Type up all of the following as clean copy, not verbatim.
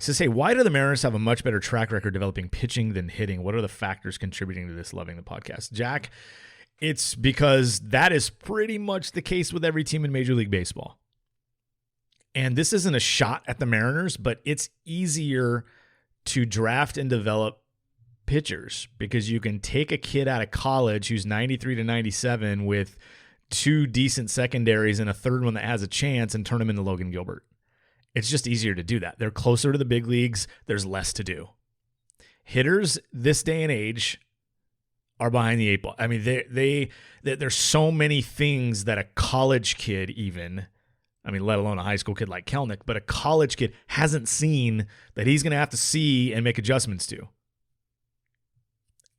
says, hey, why do the Mariners have a much better track record developing pitching than hitting? What are the factors contributing to this? Loving the podcast. Jack, it's because that is pretty much the case with every team in Major League Baseball. And this isn't a shot at the Mariners, but it's easier to draft and develop pitchers because you can take a kid out of college who's 93 to 97 with 2 decent secondaries and a third one that has a chance and turn him into Logan Gilbert. It's just easier to do that. They're closer to the big leagues. There's less to do. Hitters this day and age are behind the 8 ball. I mean, there's so many things that a college kid even, I mean, let alone a high school kid like Kelnick, but a college kid hasn't seen that he's going to have to see and make adjustments to.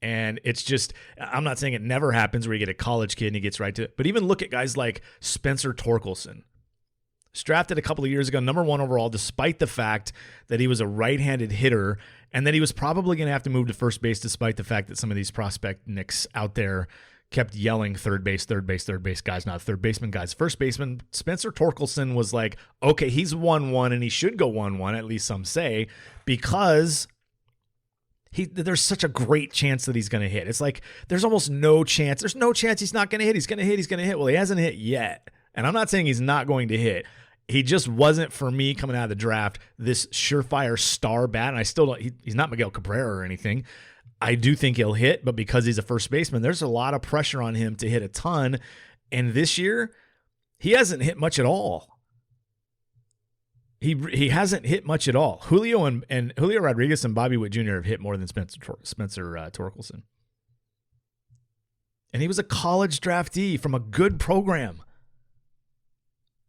And it's just, I'm not saying it never happens where you get a college kid and he gets right to it, but even look at guys like Spencer Torkelson. Drafted a couple of years ago, number 1 overall, despite the fact that he was a right-handed hitter and that he was probably going to have to move to first base despite the fact that some of these prospect nicks out there kept yelling third base, guys, not third baseman guys. First baseman, Spencer Torkelson was like, okay, he's 1-1 and he should go 1-1, at least some say, because there's such a great chance that he's going to hit. It's like there's almost no chance. There's no chance he's not going to hit. He's going to hit. He's going to hit. Well, he hasn't hit yet. And I'm not saying he's not going to hit. He just wasn't, for me, coming out of the draft, this surefire star bat. And I still don't, he's not Miguel Cabrera or anything. I do think he'll hit, but because he's a first baseman, there's a lot of pressure on him to hit a ton. And this year, he hasn't hit much at all. He hasn't hit much at all. Julio and Julio Rodriguez and Bobby Witt Jr. have hit more than Spencer Torkelson. And he was a college draftee from a good program.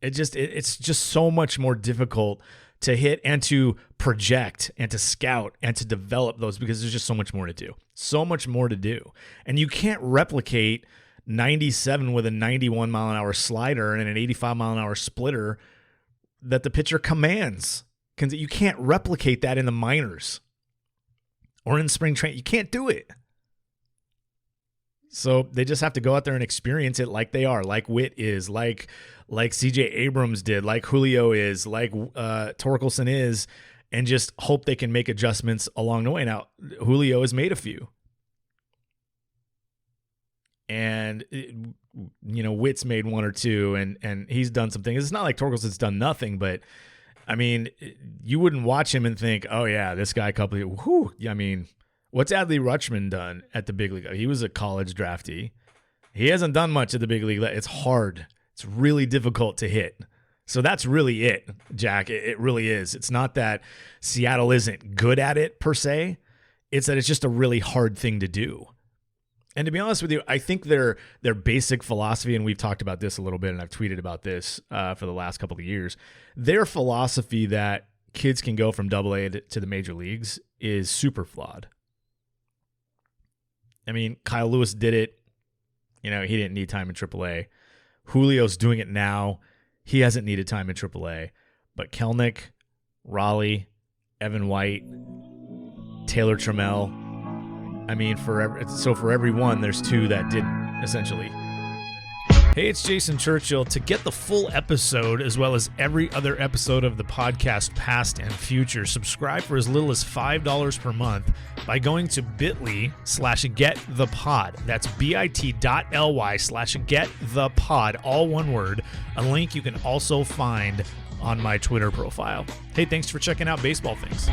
It's just so much more difficult to hit and to project and to scout and to develop those because there's just so much more to do. So much more to do. And you can't replicate 97 with a 91 mile an hour slider and an 85 mile an hour splitter that the pitcher commands. You can't replicate that in the minors or in spring training. You can't do it. So they just have to go out there and experience it like they are, like Witt is, like CJ Abrams did, like Julio is, like Torkelson is, and just hope they can make adjustments along the way. Now, Julio has made a few. And, Witt's made 1 or 2, and he's done some things. It's not like Torkelson's done nothing, but, I mean, you wouldn't watch him and think, oh, yeah, this guy what's Adley Rutschman done at the big league? He was a college draftee. He hasn't done much at the big league. It's hard. It's really difficult to hit. So that's really it, Jack. It really is. It's not that Seattle isn't good at it per se. It's that it's just a really hard thing to do. And to be honest with you, I think their basic philosophy, and we've talked about this a little bit, and I've tweeted about this for the last couple of years, their philosophy that kids can go from AA to the major leagues is super flawed. I mean, Kyle Lewis did it. He didn't need time in AAA. Julio's doing it now. He hasn't needed time in AAA. But Kelnick, Raleigh, Evan White, Taylor Trammell. I mean, for every one, there's 2 that didn't, essentially. Hey, it's Jason Churchill. To get the full episode, as well as every other episode of the podcast, past and future, subscribe for as little as $5 per month by going to bit.ly/getthepod. That's bit.ly/getthepod, all one word. A link you can also find on my Twitter profile. Hey, thanks for checking out Baseball Things.